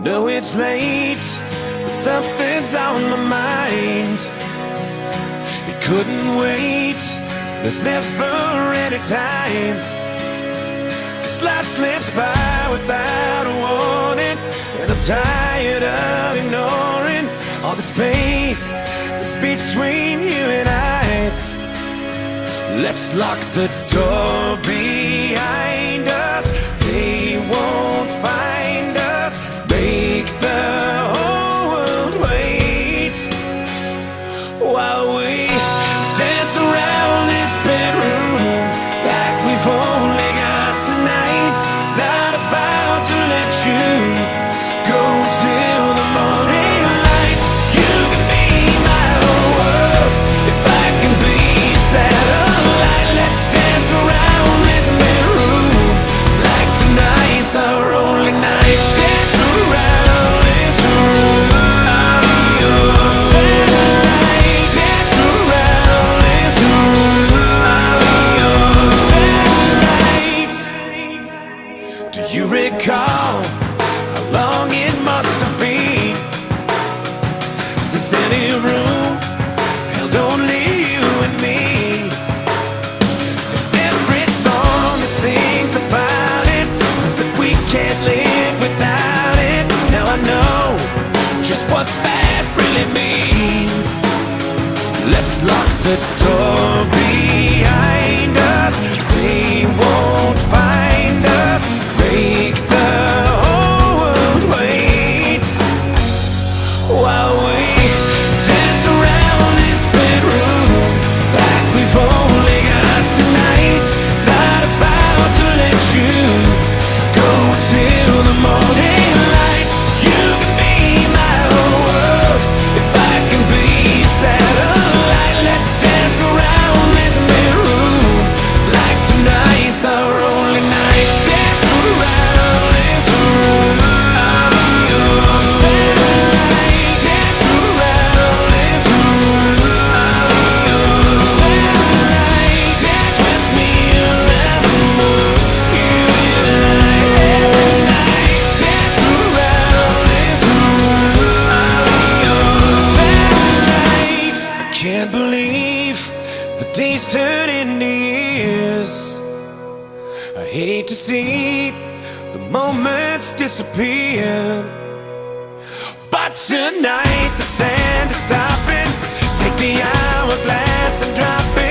know it's late, but something's on my mind. It couldn't wait, there's never any time. 'Cause life slips by without a warning, and I'm tired of ignoring all the space that's between you and I. Let's lock the door behind us, they won't find us. Make the whole world wait while we dance around this bedroom like we've only got tonight. Not about to let you go till the morning light. You can be my whole world if I can be your satellite. Let's dance around this bedroom like tonight's our only night. Dance around this room, your satellite. Dance around this room, your satellite. Do you recall how long it must have been since any room held only you and me? And every song that sings about it says that we can't live without it. Now I know just what that really means. Let's lock the door behind us, they won't find us. Make the whole world wait while we dance around this bedroom like we've only got tonight. Not about to let you go till the morning light. You can be my whole world if I can be your satellite. Let's dance around this bedroom like tonight's our only night. Dance around this room, your satellite. Dance around this room, your satellite. Dance with me around the moon, you and I every night. Dance around this room, your satellite. I can't believe the days turn into years. I hate to see the moments disappear, but tonight the sand is stopping. Take the hourglass and drop it.